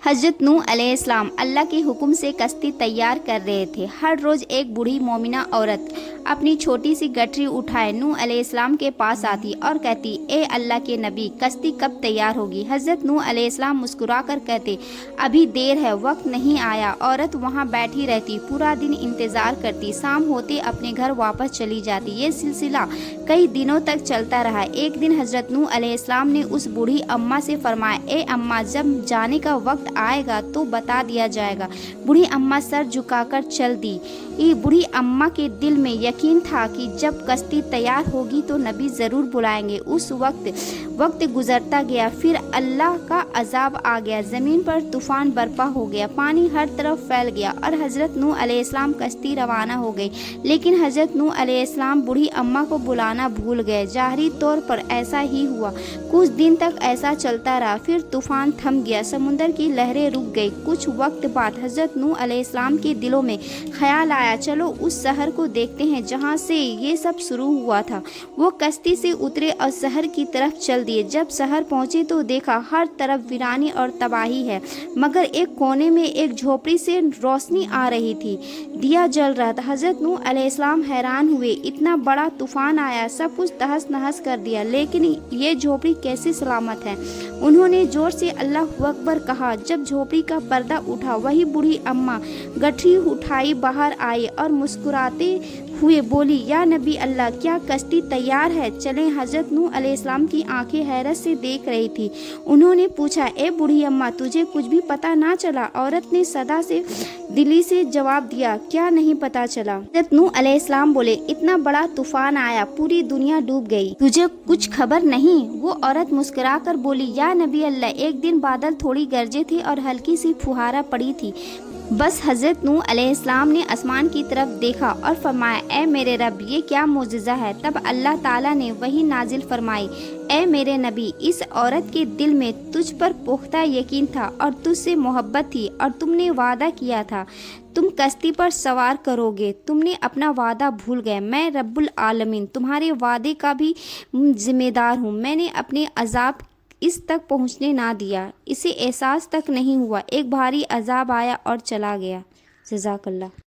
حضرت نوح علیہ السلام اللہ کے حکم سے کشتی تیار کر رہے تھے۔ ہر روز ایک بوڑھی مومنہ عورت اپنی چھوٹی سی گٹھری اٹھائے نوح علیہ السلام کے پاس آتی اور کہتی، اے اللہ کے نبی، کشتی کب تیار ہوگی؟ حضرت نوح علیہ السلام مسکرا کر کہتے، ابھی دیر ہے، وقت نہیں آیا۔ عورت وہاں بیٹھی رہتی، پورا دن انتظار کرتی، شام ہوتے اپنے گھر واپس چلی جاتی۔ یہ سلسلہ کئی دنوں تک چلتا رہا۔ ایک دن حضرت نوح علیہ السلام نے اس بوڑھی اماں سے فرمایا، اے اماں، جب جانے کا وقت آئے گا تو بتا دیا جائے گا۔ بوڑھی اماں سر جھکا کر چل دی۔ بوڑھی اماں کے دل میں یقین تھا کہ جب کشتی تیار ہوگی تو نبی ضرور بلائیں گے۔ اس وقت گزرتا گیا، پھر اللہ کا عذاب آ گیا، زمین پر طوفان برپا ہو گیا، پانی ہر طرف پھیل گیا اور حضرت نوح علیہ السلام کشتی روانہ ہو گئی۔ لیکن حضرت نوح علیہ السلام بوڑھی اماں کو بلانا بھول گئے۔ ظاہری طور پر ایسا ہی ہوا۔ کچھ دن تک ایسا چلتا رہا، پھر طوفان تھم گیا، سمندر کی لہریں رک گئی۔ کچھ وقت بعد حضرت نوح علیہ السلام کے دلوں میں خیال آیا، چلو اس شہر کو دیکھتے ہیں جہاں سے یہ سب شروع ہوا تھا۔ وہ کشتی سے اترے اور شہر کی طرف چل دیے۔ جب شہر پہنچے تو دیکھا ہر طرف ویرانی اور تباہی ہے، مگر ایک کونے میں ایک جھوپڑی سے روشنی آ رہی تھی، دیا جل رہا تھا۔ حضرت نوح علیہ السلام حیران ہوئے، اتنا بڑا طوفان آیا، سب کچھ تہس نہس کر دیا، لیکن یہ جھوپڑی کیسے سلامت ہے؟ انہوں نے زور سے اللہ اکبر کہا۔ جب جھوپڑی کا پردہ اٹھا، وہی بوڑھی اماں گٹھری اٹھائی باہر آئی اور مسکراتے ہوئے بولی، یا نبی اللہ، کیا کشتی تیار ہے؟ چلیں۔ حضرت نوح علیہ السلام کی آنکھیں حیرت سے دیکھ رہی تھی۔ انہوں نے پوچھا، اے بوڑھی اماں، تجھے کچھ بھی پتہ نہ چلا؟ عورت نے سدا سے دلی سے جواب دیا، کیا نہیں پتہ چلا؟ حضرت نوح علیہ السلام بولے، اتنا بڑا طوفان آیا، پوری دنیا ڈوب گئی، تجھے کچھ خبر نہیں؟ وہ عورت مسکرا کر بولی، یا نبی اللہ، ایک دن بادل تھوڑی گرجے تھے اور ہلکی سی پھوہارا پڑی تھی، بس۔ حضرت نوح علیہ السلام نے آسمان کی طرف دیکھا اور فرمایا، اے میرے رب، یہ کیا معجزہ ہے؟ تب اللہ تعالیٰ نے وحی نازل فرمائی، اے میرے نبی، اس عورت کے دل میں تجھ پر پختہ یقین تھا اور تجھ سے محبت تھی، اور تم نے وعدہ کیا تھا تم کشتی پر سوار کرو گے، تم نے اپنا وعدہ بھول گئے۔ میں رب العالمین تمہارے وعدے کا بھی ذمہ دار ہوں۔ میں نے اپنے عذاب اس تک پہنچنے نہ دیا، اسے احساس تک نہیں ہوا، ایک بھاری عذاب آیا اور چلا گیا۔ جزاک اللہ۔